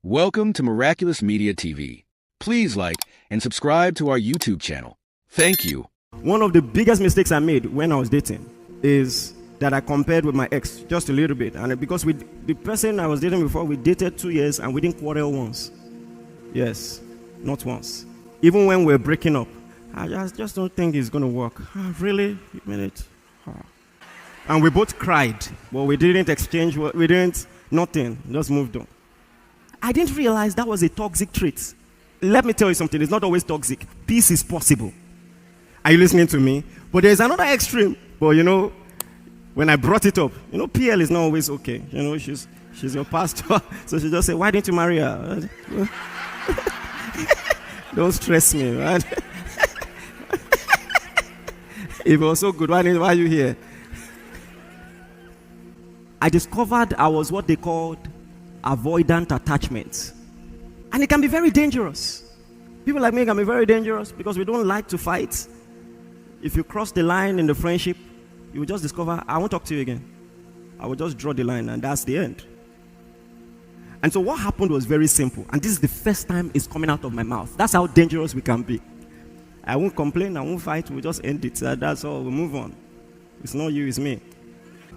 Welcome to Miraculous Media TV. Please like and subscribe to our YouTube channel. Thank you. One of the biggest mistakes I made when I was dating is that I compared with my ex just a little bit. And because the person I was dating before, we dated 2 years and we didn't quarrel once. Yes, not once. Even when we're breaking up, I just don't think it's going to work. Really? You mean it? And we both cried, but we didn't exchange, nothing, just moved on. I didn't realize that was a toxic trait. Let me tell you something, it's not always toxic. Peace is possible. Are you listening to me? But there's another extreme. But when I brought it up, PL is not always okay. She's your pastor. So she just said, why didn't you marry her? Don't stress me, right? If it was so good, why are you here? I discovered I was what they called avoidant attachment. And it can be very dangerous. People like me can be very dangerous because we don't like to fight. If you cross the line in the friendship, you will just discover, I won't talk to you again. I will just draw the line and that's the end. And so what happened was very simple. And this is the first time it's coming out of my mouth. That's how dangerous we can be. I won't complain, I won't fight, we'll just end it. That's all, we'll move on. It's not you, it's me.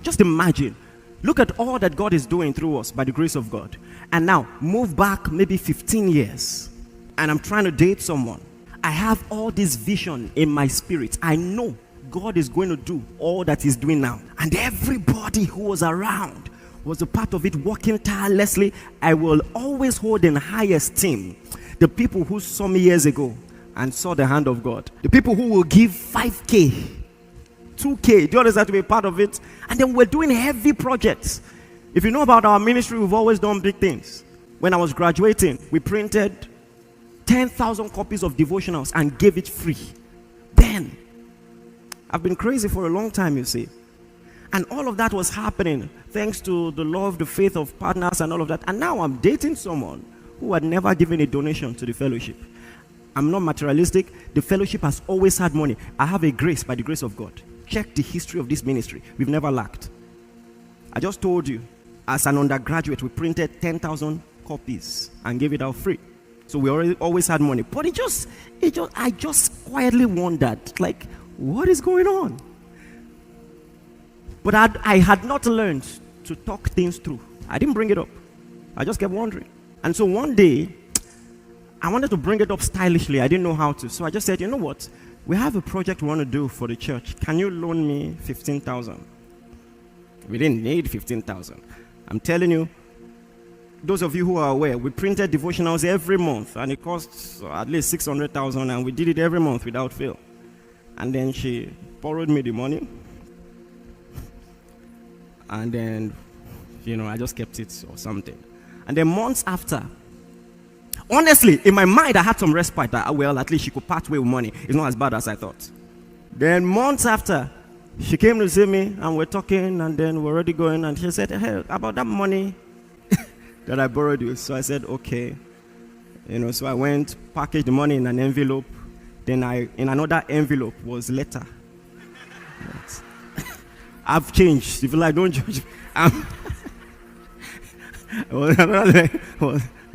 Just imagine. Look at all that God is doing through us by the grace of God. And now, move back maybe 15 years. And I'm trying to date someone. I have all this vision in my spirit. I know God is going to do all that he's doing now. And everybody who was around was a part of it, working tirelessly. I will always hold in high esteem the people who saw me years ago and saw the hand of God. The people who will give 5K. 2K, do you understand, to be a part of it? And then we're doing heavy projects. If you know about our ministry, we've always done big things. When I was graduating, we printed 10,000 copies of devotionals and gave it free. Then, I've been crazy for a long time, you see. And all of that was happening thanks to the love, the faith of partners and all of that. And now I'm dating someone who had never given a donation to the fellowship. I'm not materialistic. The fellowship has always had money. I have a grace by the grace of God. Check the history of this ministry. We've never lacked. I just told you, as an undergraduate, we printed 10,000 copies and gave it out free. So we always had money. But I just quietly wondered, like, what is going on? But I had not learned to talk things through. I didn't bring it up. I just kept wondering. And so one day, I wanted to bring it up stylishly. I didn't know how to. So I just said, you know what? We have a project we want to do for the church. Can you loan me 15,000? We didn't need 15,000. I'm telling you, those of you who are aware, we printed devotionals every month, and it costs at least 600,000, and we did it every month without fail. And then she borrowed me the money, and then, I just kept it or something. And then months after, honestly, in my mind, I had some respite that, well, at least she could part way with money. It's not as bad as I thought. Then months after, she came to see me, and we're talking, and then we're already going, and she said, hey, about that money that I borrowed you. So I said, okay. So I went, packaged the money in an envelope. Then in another envelope was letter. Yes. I've changed. If you like, don't judge.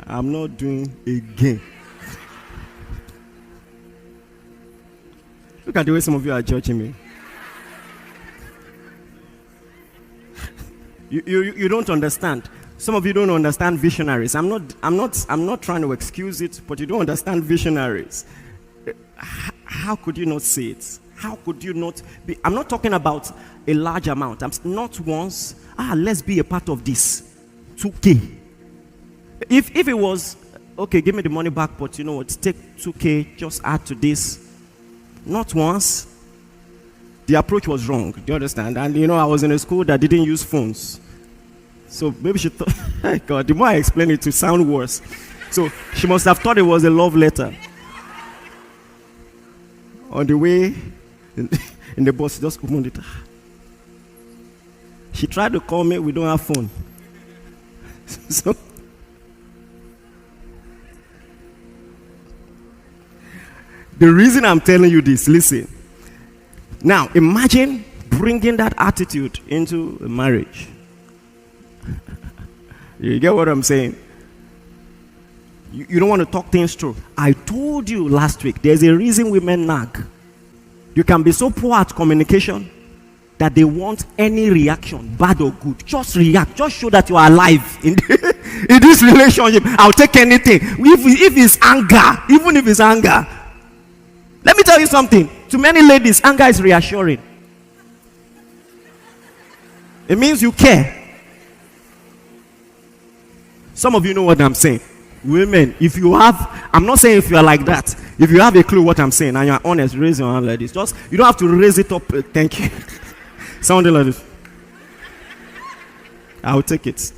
I'm not doing again. Look at the way some of you are judging me. You don't understand. Some of you don't understand visionaries. I'm not trying to excuse it, but you don't understand visionaries. How could you not see it? How could you not be? I'm not talking about a large amount. I'm not once, let's be a part of this. 2K. If it was, okay, give me the money back, but you know what, take 2K, just add to this. Not once. The approach was wrong, do you understand? And I was in a school that didn't use phones. So maybe she thought, God, the more I explain it to sound worse. So she must have thought it was a love letter. On the way, in the bus, just opened it. She tried to call me, we don't have phone. So, the reason I'm telling you this, listen. Now, imagine bringing that attitude into a marriage. You get what I'm saying? You don't want to talk things through. I told you last week, there's a reason women nag. You can be so poor at communication that they want any reaction, bad or good. Just react. Just show that you are alive in this relationship. I'll take anything. If it's anger, even if it's anger. Let me tell you something. To many ladies, anger is reassuring. It means you care. Some of you know what I'm saying. Women, if you have, I'm not saying if you are like that. If you have a clue what I'm saying and you're honest, raise your hand like this. Just, you don't have to raise it up. Thank you. Something like this. I'll take it.